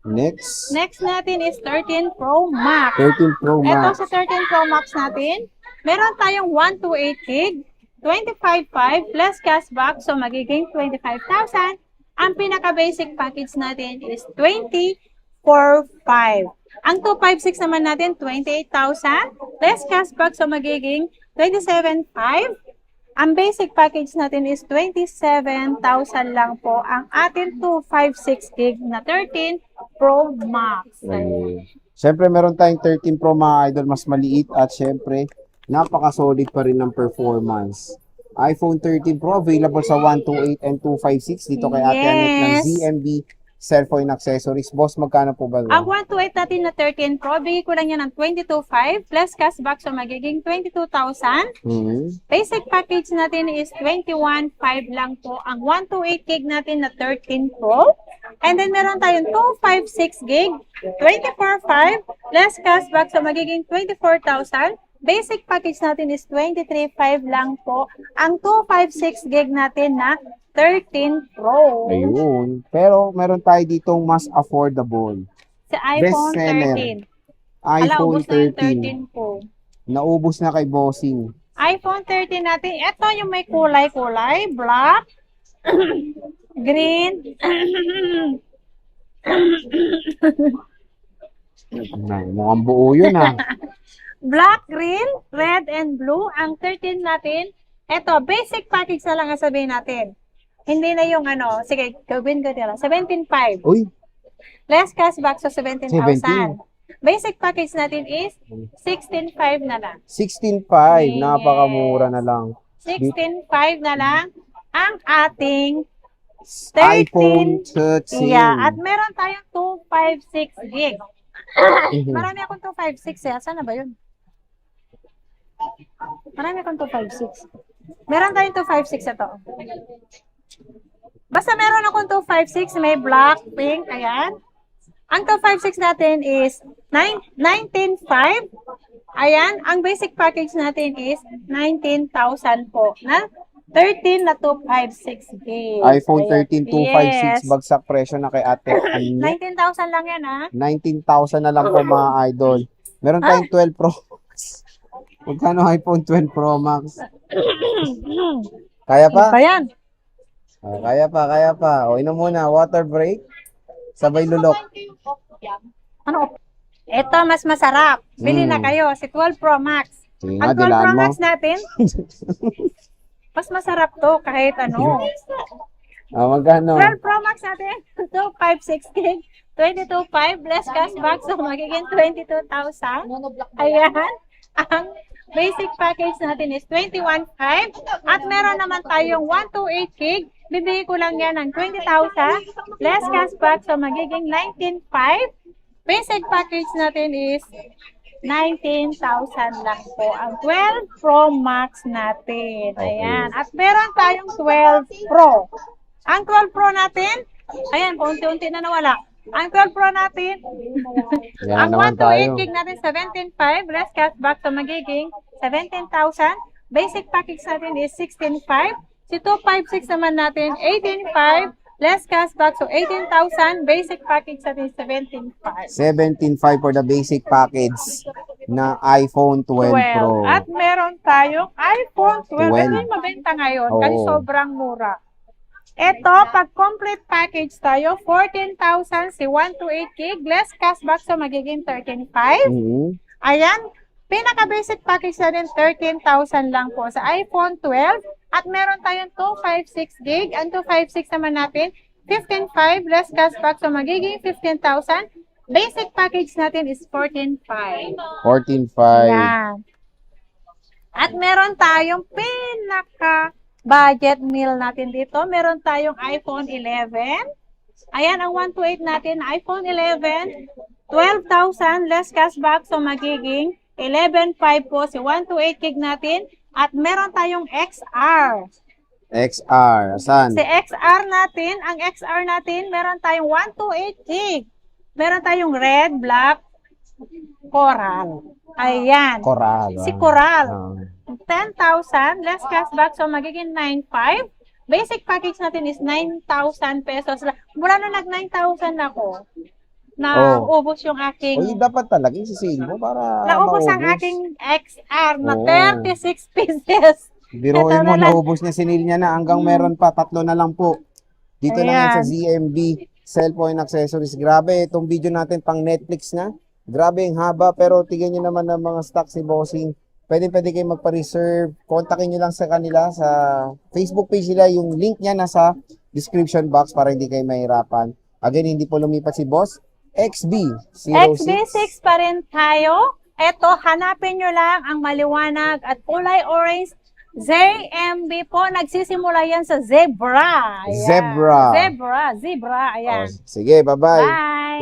Next. Next natin is 13 Pro Max. 13 Pro Ito Max. sa 13 Pro Max natin, meron tayong 128 gig, 25.5 plus cashback, so magiging 25,000. Ang pinaka-basic package natin is 24.5. Ang 256 naman natin, 28,000 plus cashback, so magiging 27.5. Ang basic package natin is 27,000 lang po ang ating 256 gig na 13 Pro Max. Ayun. Siyempre, meron tayong 13 Pro mga idol, mas maliit at siyempre, napaka-solid pa rin ng performance. iPhone 13 Pro available sa 128 and 256 dito kay Ate Annette ng Yes. ZMB Cellphone Accessories. Boss, magkano po ba? Ang 128 natin na 13 Pro, bigay ko lang yan ng 22.5 plus cashback, so magiging 22,000. Basic package natin is 21.5 lang po ang 128 gig natin na 13 Pro. And then meron tayong 256 gig, 24.5 plus cashback, so magiging 24,000. Basic package natin is 23.5 lang po ang 256 gig natin na 13 Pro. Ayun. Pero meron tayo ditong mas affordable. Sa iPhone Bestseller. 13. Hala, iPhone ubos na yung 13. 13 po. Naubos na kay Bossing. iPhone 13 natin, ito yung may kulay-kulay, black, green, Mukhang buo yun ah. black, green, red, and blue. Ang 13 natin, ito, basic package na lang ang sabihin natin. Hindi na yung ano, sige, gawin ko nila, 17.5. Uy, Less cashback, so 17. 17,000. Basic package natin is 16.5 na lang. 16.5. Yes. Napakamura na lang. 16.5 na lang ang ating iPhone 13. Yeah, at meron tayong 256 gig. Marami akong 256 eh. Saan na ba yun? Marami akong 256. Meron tayong 256 ito. Basta meron akong 256, may black, pink, ayan. Ang 256 natin is 19.5. Ayan, ang basic package natin is 19,000 po na 13 na 256 gig. iPhone 13 Yes. 256 bagsak presyo na kay Ate Annette. 19,000 lang yan ha. 19,000 na lang po mga idol. Meron tayong 12 Pro Max. Magkano iPhone 12 Pro Max? Kaya pa? Ano ba yan? Oh, kaya pa. O, inom muna. Water break. Sabay lulok. Ano? Ito mas masarap. Bili na kayo si 12 Pro Max. Sige nga, Ang 12 Pro dilaan mo. Max natin, mas masarap to kahit ano. Ah, magkano? 12 Pro Max natin, 256 gig, 22.5 less cashback, so magiging 22,000. Ayan. Ang basic package natin is 21.5 at meron naman tayong 128 gig. Bibigay ko lang yan ng 20,000 less cashback, so magiging 19.5. Basic package natin is 19,000 lang po ang 12 Pro Max natin. Ayan. At meron tayong 12 Pro. Ang 12 Pro natin, ayan, unti-unti na nawala. Ang 12 Pro natin, Yan ang naman 128 tayo. gig natin, 17.5, less cashback, so magiging 17,000. Basic package natin is 16.5. Si 256 naman natin, 18.5, less cashback, so 18,000. Basic package natin is 17.5. 17.5 for the basic package na iPhone 12 Pro. At meron tayong iPhone 12. 12. Ito yung mabenta ngayon kasi Oo. sobrang mura. Ito, pag complete package tayo, 14,000 si 128 gig, less cashback, so magiging 13.5. Mhm. Ayan, pinaka-basic package na rin, 13,000 lang po sa iPhone 12. At meron tayong 256 gig. Ang 256 naman natin, 15.5 less cashback, so magiging 15,000. Basic package natin is 14.5. 14.5. Yan. At meron tayong pinaka-budget meal natin dito. Meron tayong iPhone 11. Ayan, ang 128 natin, iPhone 11, 12,000 less cashback, so magiging 11.5 po si 128 gig natin. At meron tayong XR. XR. Saan? Si XR natin, ang XR natin, meron tayong 128 gig. Meron tayong red, black, coral. Ayan. Coral. Si Coral. Ah. 10,000 less cashback, so magiging 9.5. Basic package natin is 9,000 pesos. Mula na nag 9,000 ako. na Oh. ubos yung aking Uy, dapat talaga i-sale mo para naubos ang maubos. aking XR na Oo. 36 pieces. Biruin Ito mo, na lang. naubos niya sinil niya na. Hanggang Mm. meron pa, 3 na lang po. Dito lang yan sa Ayan. ZMB, Cellphone Accessories. Grabe, itong video natin pang Netflix na. Grabe ang haba, pero tignan nyo naman ang mga stocks ni Bossing. Pwede kayo magpa-reserve. Kontakin nyo lang sa kanila sa Facebook page nila. Yung link niya nasa description box para hindi kayo mahirapan. Again, hindi po lumipat si Boss. XB06. XB6 pa rin tayo. Ito, hanapin nyo lang ang maliwanag at kulay orange. ZMB po, nagsisimula yan sa zebra. Ayan. Zebra. Zebra. Oh, Ayan. sige, bye-bye. Bye.